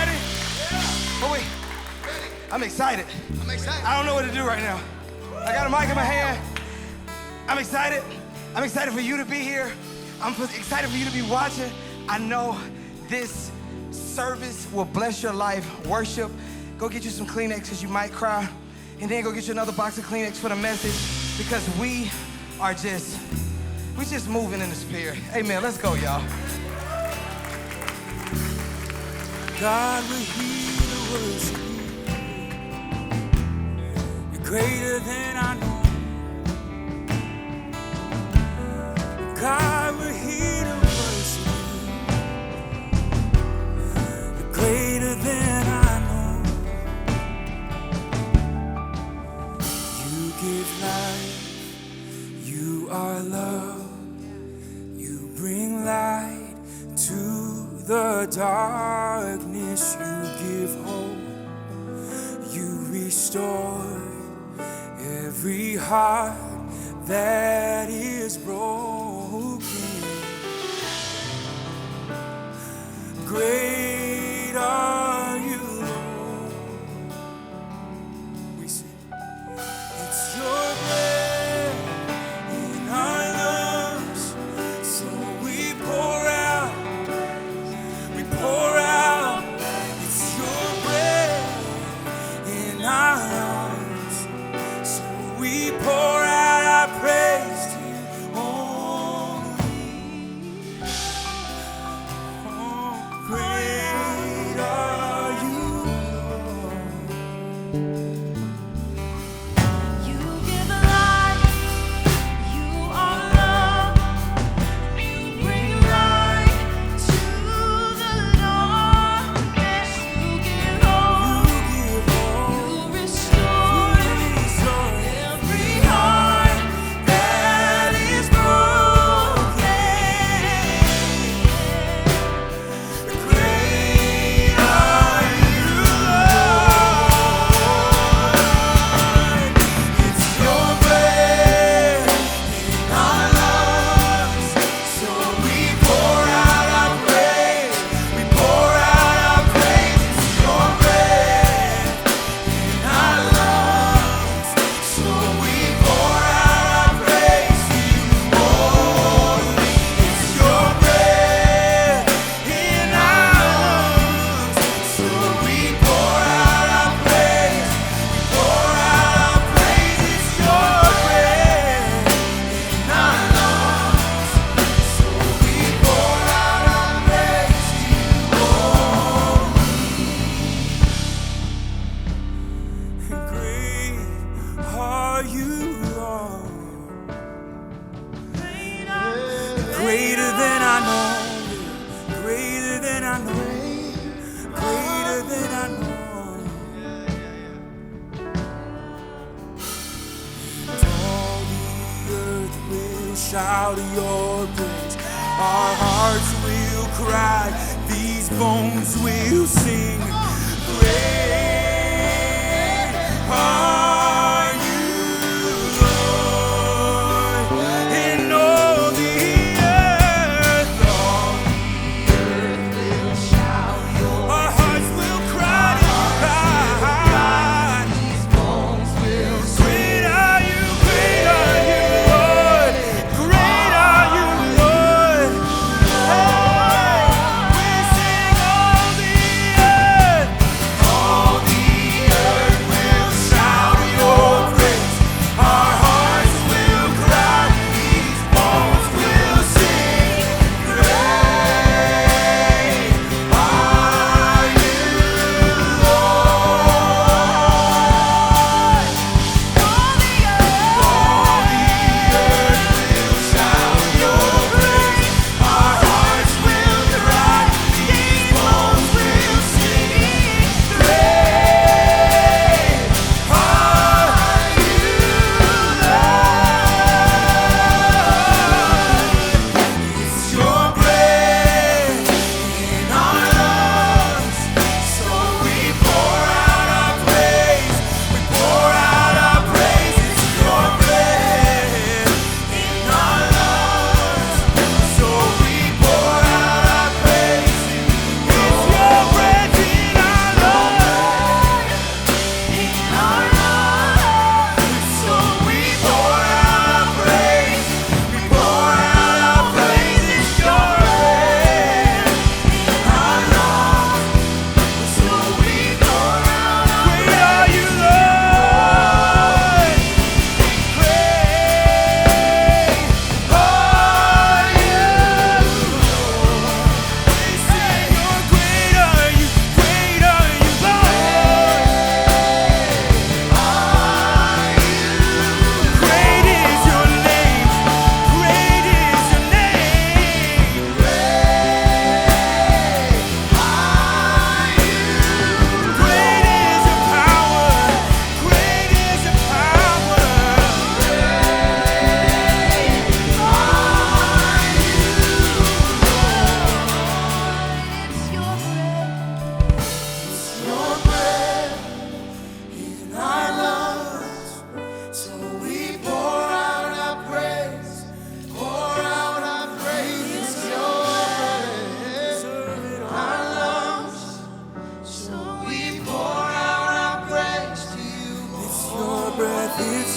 ready? Oh, wait. I'm excited. I don't know what to do right now. I got a mic in my hand. I'm excited. I'm excited for you to be here. I'm excited for you to be watching. I know this service will bless your life. Worship. Go get you some Kleenex because you might cry. And then go get you another box of Kleenex for the message, because we just moving in the spirit. Amen. Let's go, y'all. God, we're here to worship you. You're greater than I know. God, we're here to worship you. You're greater than I know. You give life. You are love. You bring light to the darkness. You give hope. You restore every heart that is broken. Great are you, Lord. We sing. It's your breath in our lungs, so we pour out. We pour out. It's your breath in our lungs, so we pour out our praise to you only. Oh, great are you, Lord. You give life, you are love, you bring light to the darkness. You give hope, you restore every heart that is broken. Great are you, Lord. It's your breath in our lungs, so we pour out our praise. We pour out our praise. It's your breath in our lungs, so we pour out our praise to you only. It's your breath in our lungs, so we pour out our praise. We pour out our praise. It's your breath in our lungs, so we pour out our praise to you only. And great are you, Lord. Greater than I know. Greater than I know. Greater than I know. And all the earth will shout your praise. Our hearts will cry. These bones will sing. Great are you, Lord. And all the earth, will shout your our hearts will cry. These bones will sing. Great are you, Lord. Great are you, Lord. Hey, we sing all the earth.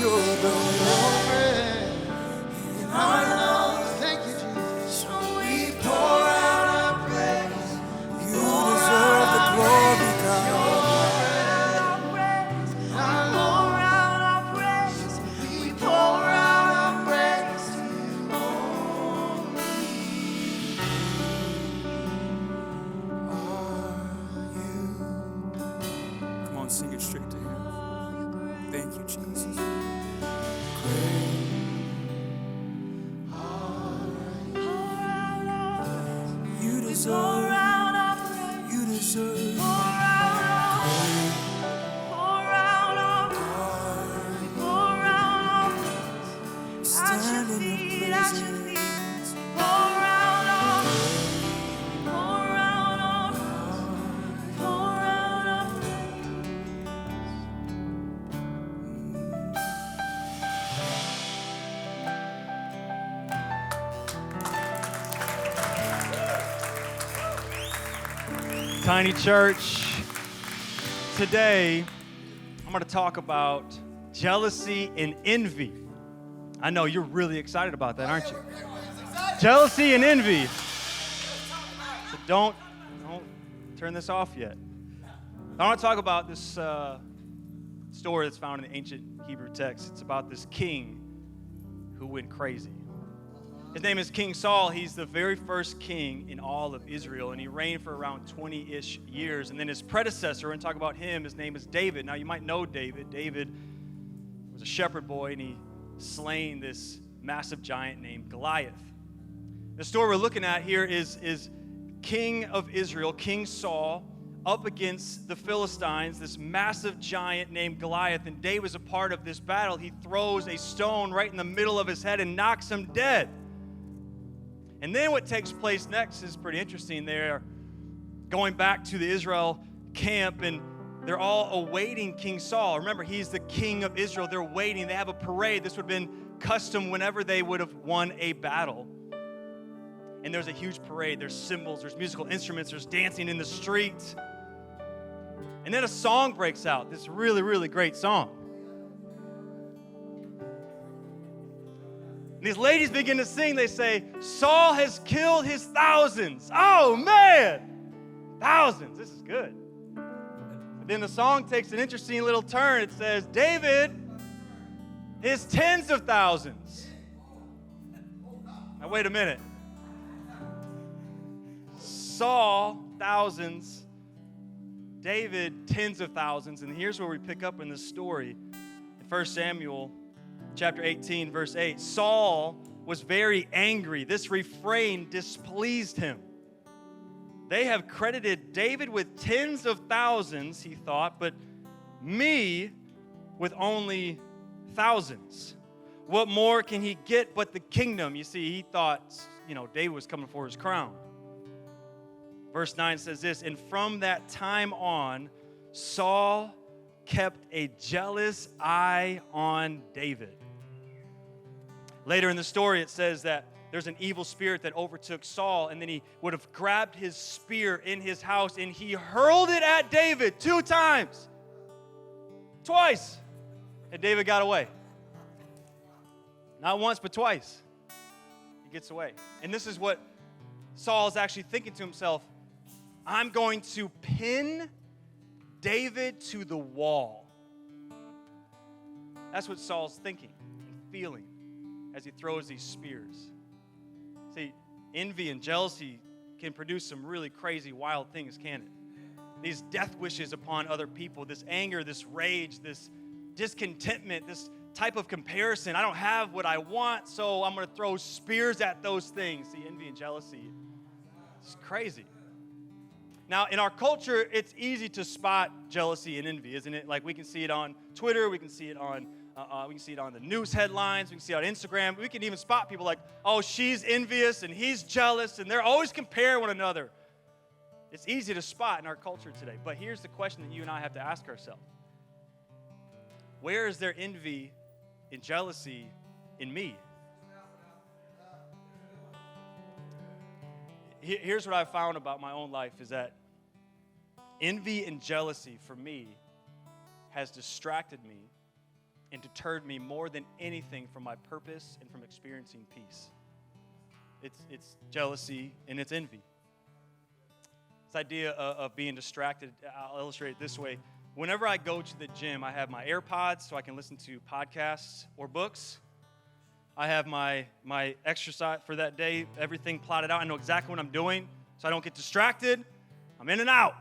you're the glory in our lungs. Thank you, Jesus. So we We pour out our praise. You deserve the glory, God. pour out our praise. We pour out our praise to you. Come on, sing it straight to him. Thank you, Jesus. You Pour deserve, out our praise. you deserve. Pour out our praise. Pour out our praise. At your Stand in feet, your at your presence. feet. Pour out our praise. Pour out our praise. Pour out our praise. Tiny Church, today I'm going to talk about jealousy and envy. I know you're really excited about that, aren't you? Jealousy and envy. So don't turn this off yet. I want to talk about this story that's found in the ancient Hebrew text. It's about this king who went crazy. His name is King Saul. He's the very first king in all of Israel, and he reigned for around 20-ish years. And then his predecessor, we're going to talk about him, his name is David. Now, you might know David. David was a shepherd boy, and he slain this massive giant named Goliath. The story we're looking at here is King of Israel, King Saul, up against the Philistines, this massive giant named Goliath. And David was a part of this battle. He throws a stone right in the middle of his head and knocks him dead. And then what takes place next is pretty interesting. They're going back to the Israel camp, and they're all awaiting King Saul. Remember, he's the king of Israel. They're waiting. They have a parade. This would have been custom whenever they would have won a battle. And there's a huge parade. There's cymbals. There's musical instruments. There's dancing in the streets. And then a song breaks out, this really, really great song. And these ladies begin to sing. They say, Saul has killed his thousands. Oh, man. Thousands. This is good. But then the song takes an interesting little turn. It says, David, his tens of thousands. Now, wait a minute. Saul, thousands. David, tens of thousands. And here's where we pick up in this story. In 1 Samuel chapter 18, verse 8. Saul was very angry. This refrain displeased him. They have credited David with tens of thousands, he thought, but me with only thousands. What more can he get but the kingdom? You see, he thought, David was coming for his crown. Verse 9 says this, and from that time on, Saul kept a jealous eye on David. Later in the story, it says that there's an evil spirit that overtook Saul, and then he would have grabbed his spear in his house, and he hurled it at David 2 times. Twice. And David got away. Not once, but twice. He gets away. And this is what Saul is actually thinking to himself. I'm going to pin David to the wall. That's what Saul's thinking and feeling as he throws these spears. See, envy and jealousy can produce some really crazy, wild things, can't it? These death wishes upon other people, this anger, this rage, this discontentment, this type of comparison. I don't have what I want, so I'm going to throw spears at those things. See, envy and jealousy, it's crazy. Now, in our culture, it's easy to spot jealousy and envy, isn't it? Like, we can see it on Twitter, we can see it on the news headlines, we can see it on Instagram. We can even spot people like, oh, she's envious and he's jealous, and they're always comparing one another. It's easy to spot in our culture today. But here's the question that you and I have to ask ourselves. Where is there envy and jealousy in me? Here's what I've found about my own life is that envy and jealousy for me has distracted me and deterred me more than anything from my purpose and from experiencing peace. It's jealousy and it's envy. This idea of being distracted, I'll illustrate it this way. Whenever I go to the gym, I have my AirPods so I can listen to podcasts or books. I have my exercise for that day, everything plotted out. I know exactly what I'm doing so I don't get distracted. I'm in and out.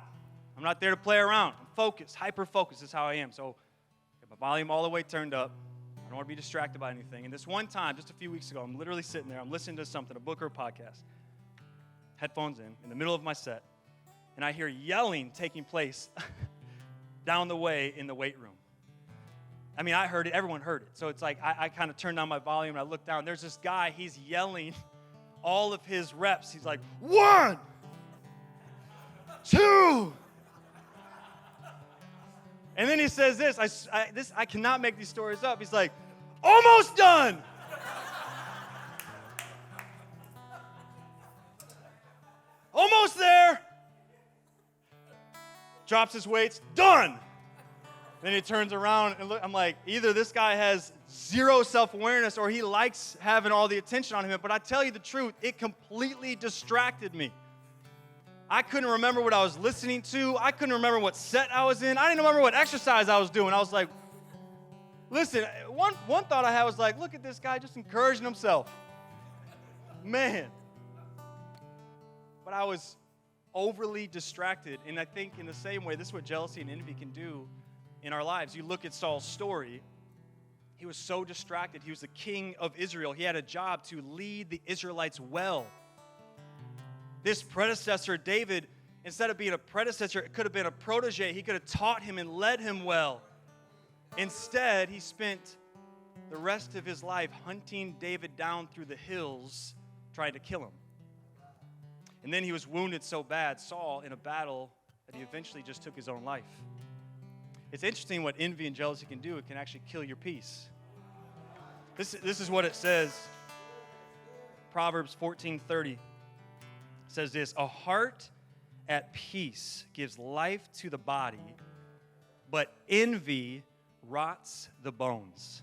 I'm not there to play around. I'm focused, hyper-focused is how I am. So get my volume all the way turned up. I don't want to be distracted by anything. And this one time, just a few weeks ago, I'm literally sitting there. I'm listening to something, a book or a podcast. Headphones in the middle of my set. And I hear yelling taking place down the way in the weight room. I mean, I heard it. Everyone heard it. So it's like I kind of turned down my volume and I look down. There's this guy. He's yelling all of his reps. He's like, 1, 2. And then he says this. I cannot make these stories up. He's like, almost done. Almost there. Drops his weights, done. Then he turns around and look, I'm like, either this guy has zero self-awareness or he likes having all the attention on him. But I tell you the truth, it completely distracted me. I couldn't remember what I was listening to. I couldn't remember what set I was in. I didn't remember what exercise I was doing. I was like, listen, one thought I had was like, look at this guy just encouraging himself. Man. But I was overly distracted. And I think in the same way, this is what jealousy and envy can do in our lives. You look at Saul's story. He was so distracted. He was the king of Israel. He had a job to lead the Israelites well. This predecessor, David, instead of being a predecessor, it could have been a protege. He could have taught him and led him well. Instead, he spent the rest of his life hunting David down through the hills, trying to kill him. And then he was wounded so bad, Saul, in a battle, that he eventually just took his own life. It's interesting what envy and jealousy can do. It can actually kill your peace. This is what it says. Proverbs 14:30 says this, a heart at peace gives life to the body, but envy rots the bones.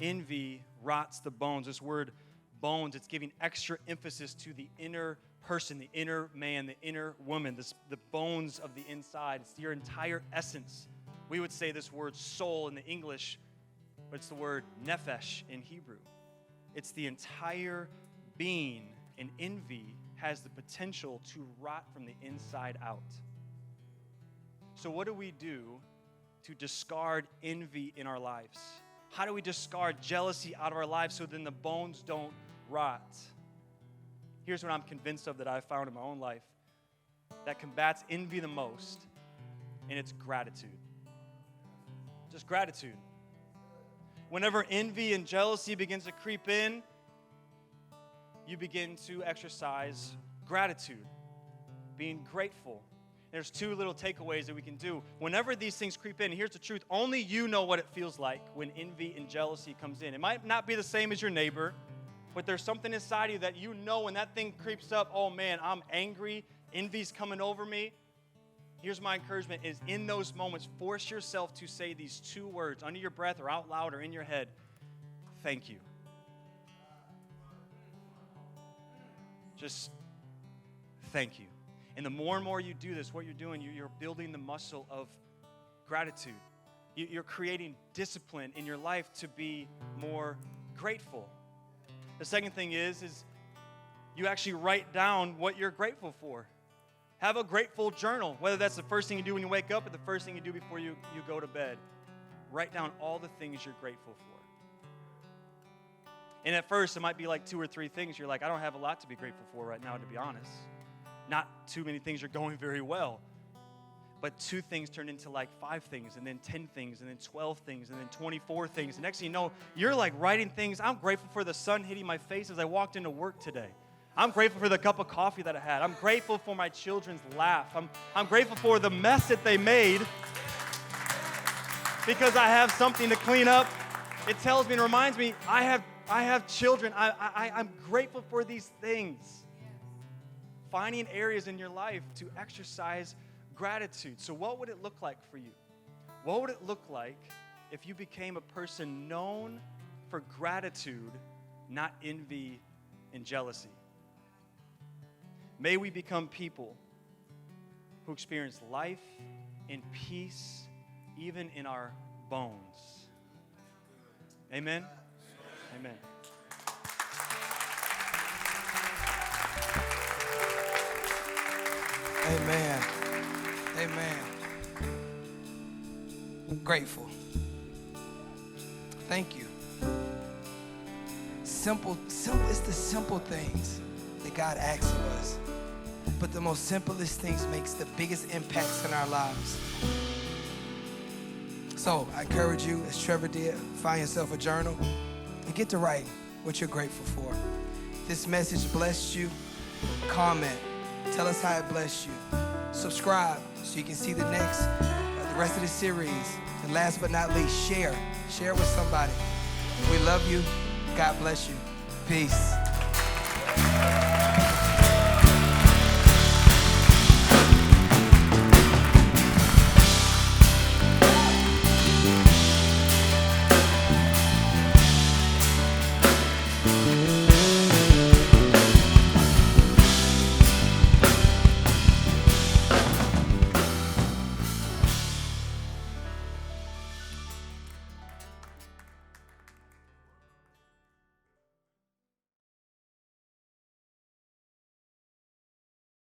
Envy rots the bones. This word bones, it's giving extra emphasis to the inner person, the inner man, the inner woman, the bones of the inside. It's your entire essence. We would say this word soul in the English, but it's the word nephesh in Hebrew. It's the entire being, and envy has the potential to rot from the inside out. So what do we do to discard envy in our lives? How do we discard jealousy out of our lives so then the bones don't rot? Here's what I'm convinced of that I've found in my own life that combats envy the most, and it's gratitude. Just gratitude. Whenever envy and jealousy begins to creep in, you begin to exercise gratitude, being grateful. There's 2 little takeaways that we can do. Whenever these things creep in, here's the truth, only you know what it feels like when envy and jealousy comes in. It might not be the same as your neighbor, but there's something inside you that you know when that thing creeps up, oh man, I'm angry, envy's coming over me. Here's my encouragement is in those moments, force yourself to say these 2 words under your breath or out loud or in your head, thank you. Just thank you. And the more and more you do this, what you're doing, you're building the muscle of gratitude. You're creating discipline in your life to be more grateful. The second thing is you actually write down what you're grateful for. Have a grateful journal, whether that's the first thing you do when you wake up or the first thing you do before you go to bed. Write down all the things you're grateful for. And at first, it might be like 2 or 3 things. You're like, I don't have a lot to be grateful for right now, to be honest. Not too many things are going very well. But 2 things turn into like 5 things, and then 10 things, and then 12 things, and then 24 things. And next thing you know, you're like writing things. I'm grateful for the sun hitting my face as I walked into work today. I'm grateful for the cup of coffee that I had. I'm grateful for my children's laugh. I'm grateful for the mess that they made because I have something to clean up. It tells me and reminds me I have children. I'm grateful for these things. Finding areas in your life to exercise gratitude. So what would it look like for you? What would it look like if you became a person known for gratitude, not envy and jealousy. May we become people who experience life and peace even in our bones. Amen? Amen. Amen. Amen. Grateful. Thank you. Simple, it's the simple things that God asks of us. But the most simplest things makes the biggest impacts in our lives. So I encourage you, as Trevor did, find yourself a journal and get to write what you're grateful for. If this message blessed you, comment. Tell us how it blessed you. Subscribe so you can see the rest of the series. And last but not least, share. Share with somebody. We love you. God bless you. Peace.